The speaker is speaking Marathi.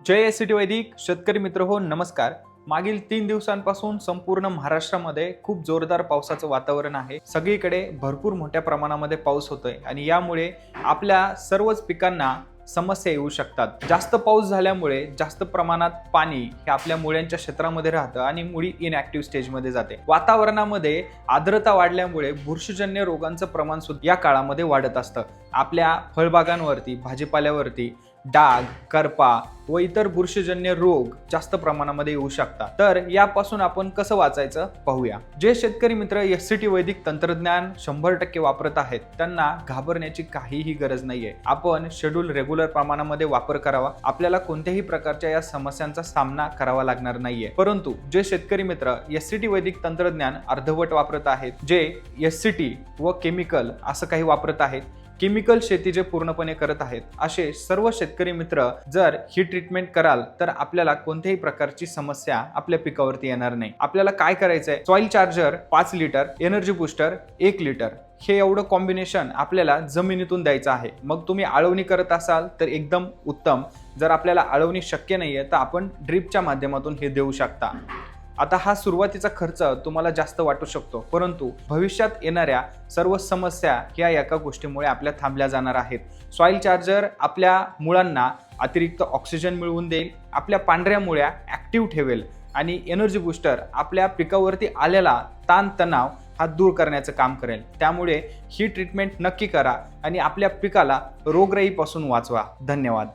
जय एस.सी.टी वैदिक शेतकरी मित्र हो, नमस्कार. मागील 3 दिवसांपासून संपूर्ण महाराष्ट्रामध्ये खूप जोरदार पावसाचं वातावरण आहे. सगळीकडे भरपूर मोठ्या प्रमाणामध्ये पाऊस होतोय आणि यामुळे आपल्या सर्वच पिकांना समस्या येऊ शकतात. जास्त पाऊस झाल्यामुळे जास्त प्रमाणात पाणी हे आपल्या मुळ्यांच्या क्षेत्रामध्ये राहतं आणि मुळी इनॅक्टिव्ह स्टेजमध्ये जाते. वातावरणामध्ये आर्द्रता वाढल्यामुळे बुरशीजन्य रोगांचं प्रमाण सुद्धा या काळामध्ये वाढत असतं. आपल्या फळबागांवरती, भाजीपाल्यावरती डाग, करपा व इतर बुरशीजन्य रोग जास्त प्रमाणामध्ये येऊ शकतात. तर यापासून आपण कसं वाचायचं पाहूया. जे शेतकरी मित्र एस.सी.टी वैदिक तंत्रज्ञान 100% वापरत आहेत त्यांना घाबरण्याची काहीही गरज नाहीये. आपण शेड्यूल रेग्युलर प्रमाणामध्ये वापर करावा. आपल्याला कोणत्याही प्रकारच्या या समस्यांचा सामना करावा लागणार नाहीये. परंतु जे शेतकरी मित्र एस.सी.टी वैदिक तंत्रज्ञान अर्धवट वापरत आहेत, जे एस.सी.टी व केमिकल असं काही वापरत आहेत, केमिकल शेती जे पूर्णपणे करत आहेत, असे सर्व शेतकरी मित्र जर ही ट्रीटमेंट कराल तर आपल्याला कोणत्याही प्रकारची समस्या आपल्या पिकावरती येणार नाही. आपल्याला काय करायचंय, soil charger 5 litre, energy booster 1 litre, हे एवढं कॉम्बिनेशन आपल्याला जमिनीतून द्यायचं आहे. मग तुम्ही आळवणी करत असाल तर एकदम उत्तम. जर आपल्याला आळवणी शक्य नाहीये तर आपण ड्रिपच्या माध्यमातून हे देऊ शकता. आता हा सुरुवातीचा खर्च तुम्हाला जास्त वाटू शकतो, परंतु भविष्यात येणाऱ्या सर्व समस्या ह्या एका गोष्टीमुळे आपल्या थांबल्या जाणार आहेत. सॉइल चार्जर आपल्या मुळांना अतिरिक्त ऑक्सिजन मिळवून देईल, आपल्या पांढऱ्या मुळ्या ॲक्टिव्ह ठेवेल आणि एनर्जी बूस्टर आपल्या पिकावरती आलेला ताणतणाव हा दूर करण्याचं काम करेल. त्यामुळे ही ट्रीटमेंट नक्की करा आणि आपल्या पिकाला रोगराईपासून वाचवा. धन्यवाद.